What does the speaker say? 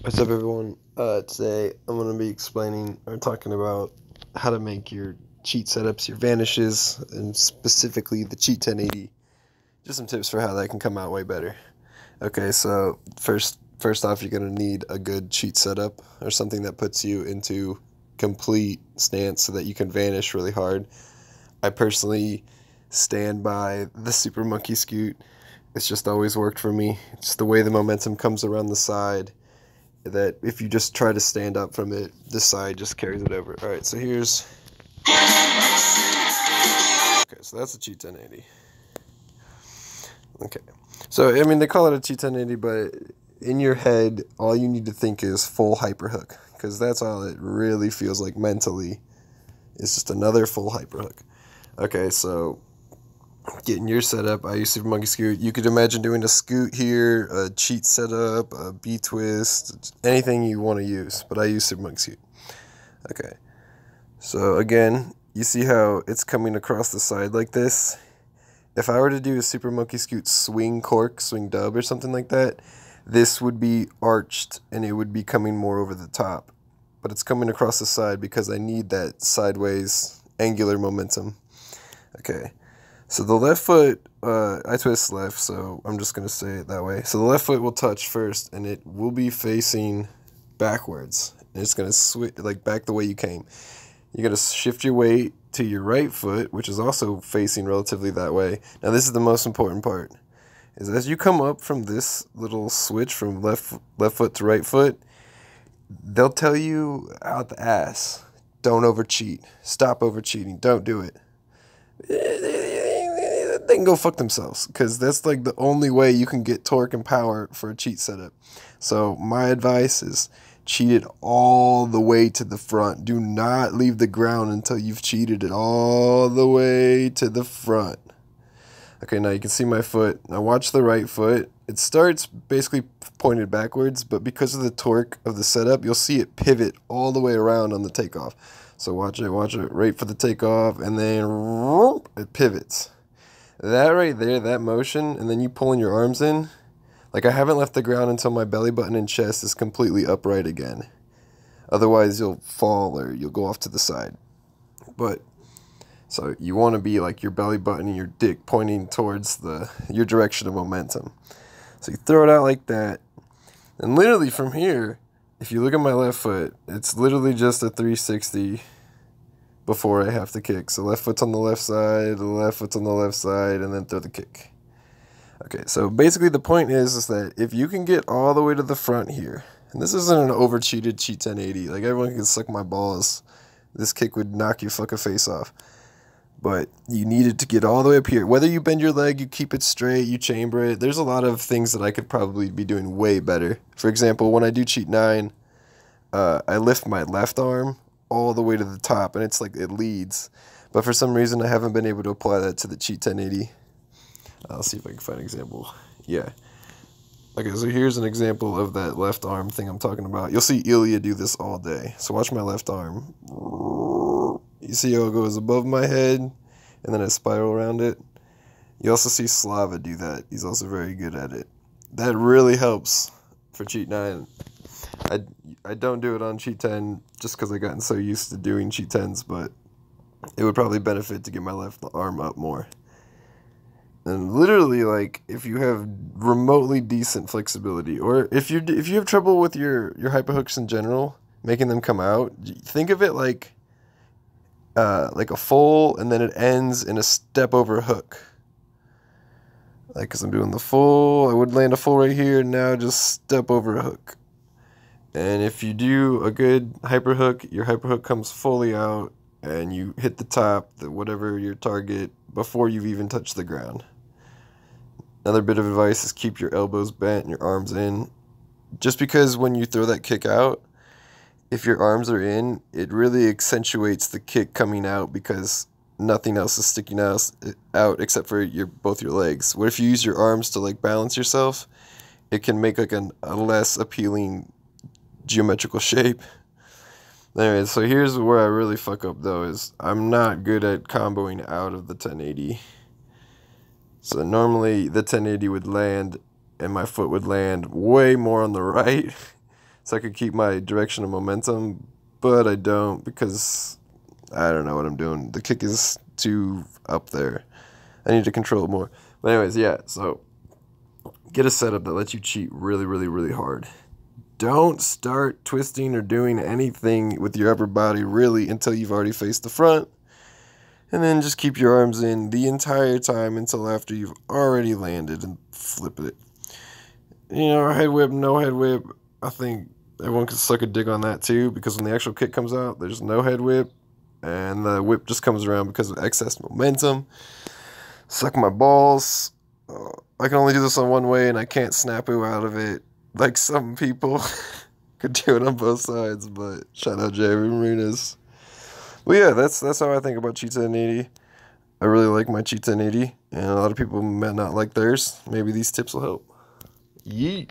What's up, everyone? Today I'm going to be explaining or talking about how to make your cheat setups, your vanishes, and specifically the cheat 1080. Just some tips for how that can come out way better. Okay, so first off, you're going to need a good cheat setup or something that puts you into complete stance so that you can vanish really hard. I personally stand by the Super Monkey Scoot. It's just always worked for me. It's the way the momentum comes around the side that if you just try to stand up from it, the side just carries it over. All right, so here's okay. So that's a cheat 1080. Okay, so I mean they call it a cheat 1080, but in your head, all you need to think is full hyper hook because that's all it really feels like mentally. It's just another full hyper hook. Okay, so getting your setup, I use Super Monkey Scoot. You could imagine doing a scoot here, a cheat setup, a B twist, anything you want to use, but I use Super Monkey Scoot. Okay, so again, you see how it's coming across the side like this? If I were to do a Super Monkey Scoot swing cork, swing dub or something like that, this would be arched and it would be coming more over the top. But it's coming across the side because I need that sideways angular momentum. Okay, so the left foot, I twist left, so I'm just going to say it that way. So the left foot will touch first and it will be facing backwards. And it's going to switch, like back the way you came. You got to shift your weight to your right foot, which is also facing relatively that way. Now this is the most important part, is as you come up from this little switch from left foot to right foot, they'll tell you out the ass, don't over cheat, stop over cheating, don't do it. They can go fuck themselves because that's like the only way you can get torque and power for a cheat setup. So my advice is cheat it all the way to the front. Do not leave the ground until you've cheated it all the way to the front. Okay, now you can see my foot. Now watch the right foot. It starts basically pointed backwards, but because of the torque of the setup, you'll see it pivot all the way around on the takeoff. So watch it, right for the takeoff, and then it pivots. That right there, that motion, and then you pulling your arms in, like I haven't left the ground until my belly button and chest is completely upright again. Otherwise, you'll fall or you'll go off to the side. But so you want to be like your belly button and your dick pointing towards your direction of momentum. So you throw it out like that, and literally from here, if you look at my left foot, it's literally just a 360 before I have to kick. So left foot's on the left side, the left foot's on the left side, and then throw the kick. Okay, so basically the point is that if you can get all the way to the front here, and this isn't an over-cheated cheat 1080, like everyone can suck my balls, this kick would knock your fucking face off. But you needed to get all the way up here. Whether you bend your leg, you keep it straight, you chamber it, there's a lot of things that I could probably be doing way better. For example, when I do cheat 9, I lift my left arm all the way to the top, and it's like it leads. But for some reason, I haven't been able to apply that to the cheat 1080. I'll see if I can find an example. Yeah. Okay, so here's an example of that left arm thing I'm talking about. You'll see Ilya do this all day. So watch my left arm. You see how it goes above my head, and then I spiral around it? You also see Slava do that. He's also very good at it. That really helps for cheat 9. I don't do it on cheat 10 just because I gotten so used to doing cheat 10s, but it would probably benefit to get my left arm up more. And literally, like, if you have remotely decent flexibility, or if you have trouble with your hyper hooks in general, making them come out, think of it like a full, and then it ends in a step over hook. Like, because I'm doing the full, I would land a full right here, and now just step over a hook. And if you do a good hyper hook, your hyper hook comes fully out, and you hit the top, whatever your target, before you've even touched the ground. Another bit of advice is keep your elbows bent and your arms in. Just because when you throw that kick out, if your arms are in, it really accentuates the kick coming out because nothing else is sticking out except for both your legs. What if you use your arms to like balance yourself? It can make like a less appealing geometrical shape. Anyway, so here's where I really fuck up though, is I'm not good at comboing out of the 1080. So normally the 1080 would land and my foot would land way more on the right. so I could keep my direction of momentum, but I don't because I don't know what I'm doing. The kick is too up there. I need to control it more. But anyways, yeah, so get a setup that lets you cheat really, really, really hard. Don't start twisting or doing anything with your upper body really until you've already faced the front. And then just keep your arms in the entire time until after you've already landed and flip it. You know, head whip, no head whip, I think everyone can suck a dick on that too, because when the actual kick comes out, there's no head whip, and the whip just comes around because of excess momentum. Suck my balls. I can only do this on one way, and I can't snapu out of it like some people could do it on both sides, but shout out Jerry Marinas. Well, yeah, that's how I think about Cheat 1080. I really like my Cheat 1080, and a lot of people might not like theirs. Maybe these tips will help. Yeet.